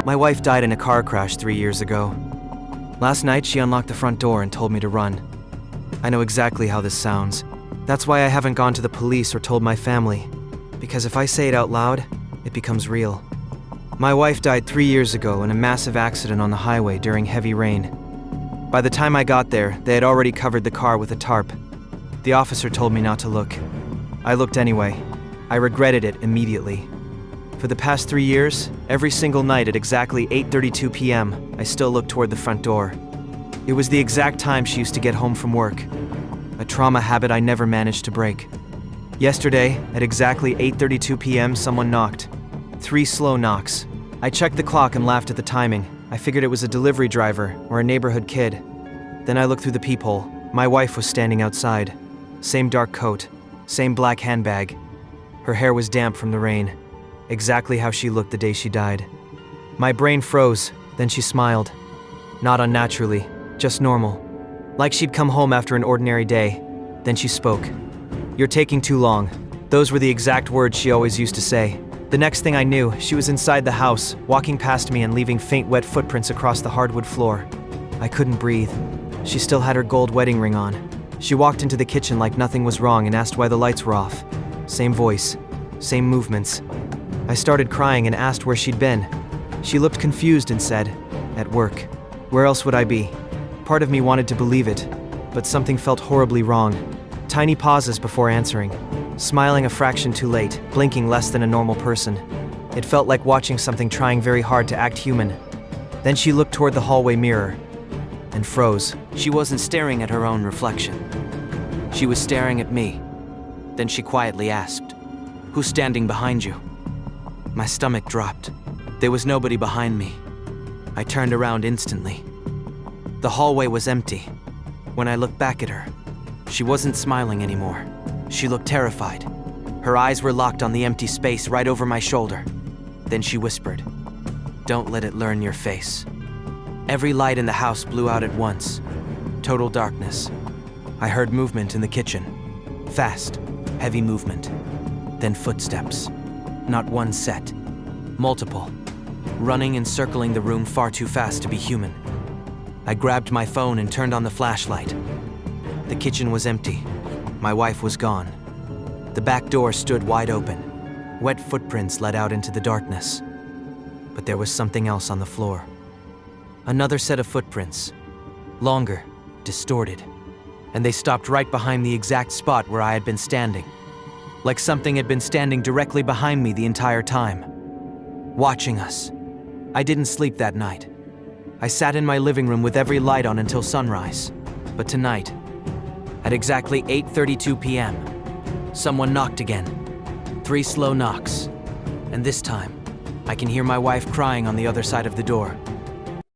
My wife died in a car crash 3 years ago. Last night, she unlocked the front door and told me to run. I know exactly how this sounds. That's why I haven't gone to the police or told my family, because if I say it out loud, it becomes real. My wife died 3 years ago in a massive accident on the highway during heavy rain. By the time I got there, they had already covered the car with a tarp. The officer told me not to look. I looked anyway. I regretted it immediately. For the past 3 years, every single night at exactly 8:32 p.m., I still looked toward the front door. It was the exact time she used to get home from work. A trauma habit I never managed to break. Yesterday, at exactly 8:32 p.m., someone knocked. 3 slow knocks. I checked the clock and laughed at the timing. I figured it was a delivery driver or a neighborhood kid. Then I looked through the peephole. My wife was standing outside. Same dark coat, same black handbag. Her hair was damp from the rain. Exactly how she looked the day she died. My brain froze, then she smiled. Not unnaturally, just normal. Like she'd come home after an ordinary day. Then she spoke. "You're taking too long." Those were the exact words she always used to say. The next thing I knew, she was inside the house, walking past me and leaving faint wet footprints across the hardwood floor. I couldn't breathe. She still had her gold wedding ring on. She walked into the kitchen like nothing was wrong and asked why the lights were off. Same voice, same movements. I started crying and asked where she'd been. She looked confused and said, "At work." Where else would I be? Part of me wanted to believe it, but something felt horribly wrong. Tiny pauses before answering. Smiling a fraction too late, blinking less than a normal person. It felt like watching something trying very hard to act human. Then she looked toward the hallway mirror and froze. She wasn't staring at her own reflection. She was staring at me. Then she quietly asked, "Who's standing behind you?" My stomach dropped. There was nobody behind me. I turned around instantly. The hallway was empty. When I looked back at her, she wasn't smiling anymore. She looked terrified. Her eyes were locked on the empty space right over my shoulder. Then she whispered, "Don't let it learn your face." Every light in the house blew out at once. Total darkness. I heard movement in the kitchen. Fast, heavy movement. Then footsteps. Not one set. Multiple. Running and circling the room far too fast to be human. I grabbed my phone and turned on the flashlight. The kitchen was empty. My wife was gone. The back door stood wide open. Wet footprints led out into the darkness. But there was something else on the floor. Another set of footprints. Longer, distorted. And they stopped right behind the exact spot where I had been standing. Like something had been standing directly behind me the entire time. Watching us. I didn't sleep that night. I sat in my living room with every light on until sunrise. But tonight, at exactly 8:32 p.m., someone knocked again. 3 slow knocks. And this time, I can hear my wife crying on the other side of the door.